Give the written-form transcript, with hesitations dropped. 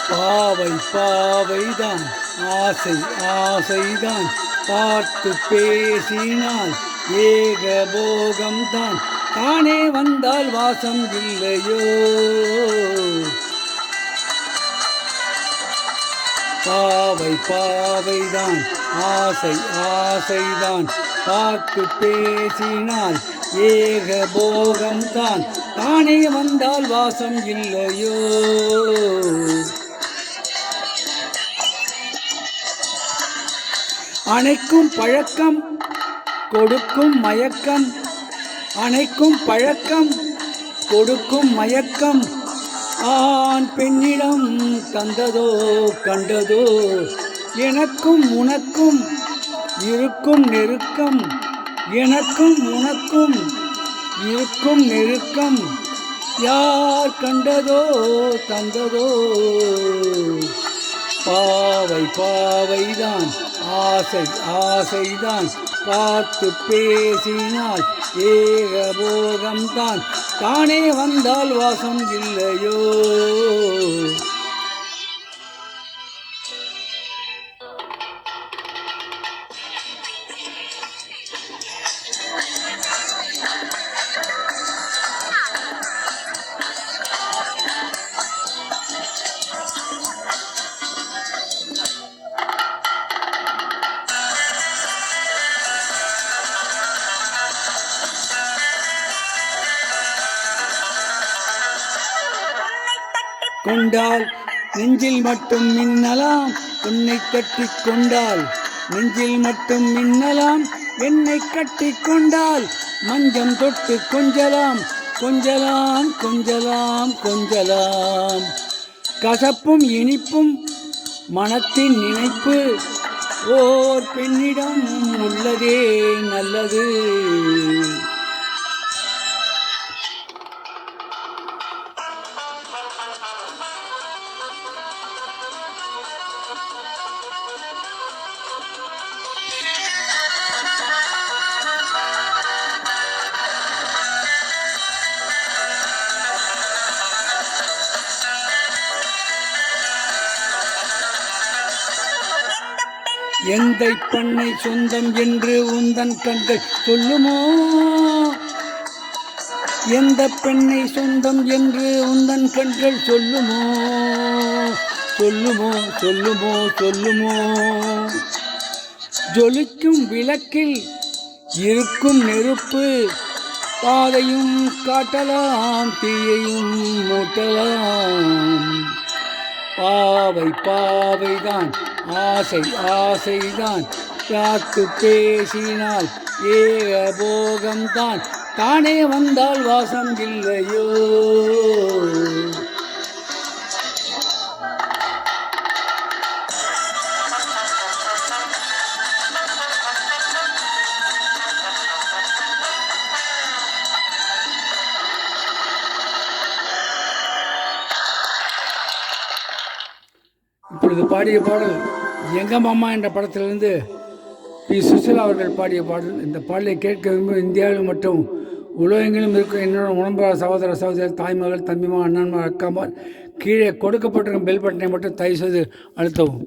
பாவை பாவைதான் ஆசை ஆசைதான் பார்த்து பேசினால் ஏக போகம்தான் தானே வந்தால் வாசம் இல்லையோ. பாவை பாவைதான் ஆசை ஆசைதான் பார்த்து பேசினால் ஏக போகம்தான் தானே வந்தால் வாசம் இல்லையோ. அணைக்கும் பழக்கம் கொடுக்கும் மயக்கம், அணைக்கும் பழக்கம் கொடுக்கும் மயக்கம், ஆண் பெண்ணிடம் தந்ததோ கண்டதோ. எனக்கும் உனக்கும் இருக்கும் நெருக்கம், எனக்கும் உனக்கும் இருக்கும் நெருக்கம், யார் கண்டதோ தந்ததோ. பாவை பாவைதான் ஆசை ஆசைதான் பார்த்து பேசினால் ஏக போகம்தான் தானே வந்தால் வாசம் இல்லையோ. கொண்டால் நெஞ்சில் மட்டும் மின்னலாம், உன்னை கட்டி கொண்டால் நெஞ்சில் மட்டும் மின்னலாம், என்னை கட்டி கொண்டால் மஞ்சம் தொட்டு கொஞ்சலாம் கொஞ்சலாம் கொஞ்சலாம் கொஞ்சலாம். கசப்பும் இனிப்பும் மனத்தின் நினைப்பு ஓர் பெண்ணிடம் உள்ளதே நல்லது. எந்தை பண்ணை சொந்தம் என்று உந்தன் கண்கள் சொல்லுமோ, எந்த பெண்ணை சொந்தம் என்று உந்தன் கண்கள் சொல்லுமோ சொல்லுமோ சொல்லுமோ சொல்லுமோ. ஜொலிக்கும் விளக்கில் இருக்கும் நெருப்பு, பாதையும் காட்டலாம் தீயையும் மூட்டலாம். பாவை பாவைதான் ஆசை ஆசைதான் காத்து பேசினால் ஏக போகம்தான் தானே வந்தால் வாசம் இல்லையோ. இப்பொழுது பாடிய பாடல் எங்க மாமா என்ற படத்திலிருந்து பி. சுசிலா அவர்கள் பாடிய பாடல். இந்த பாடலை கேட்க விரும்பும் இந்தியாவில் மற்றும் உலகெங்கிலும் இருக்கும் என்னோட உடன்பாடு சகோதர சகோதரர், தாய்மகள், தம்பிமா, அண்ணன்மார், அக்காமார், கீழே கொடுக்கப்பட்டிருக்கும் பெல் பட்டனை மட்டும் தயவு செய்து அழுத்தவும்.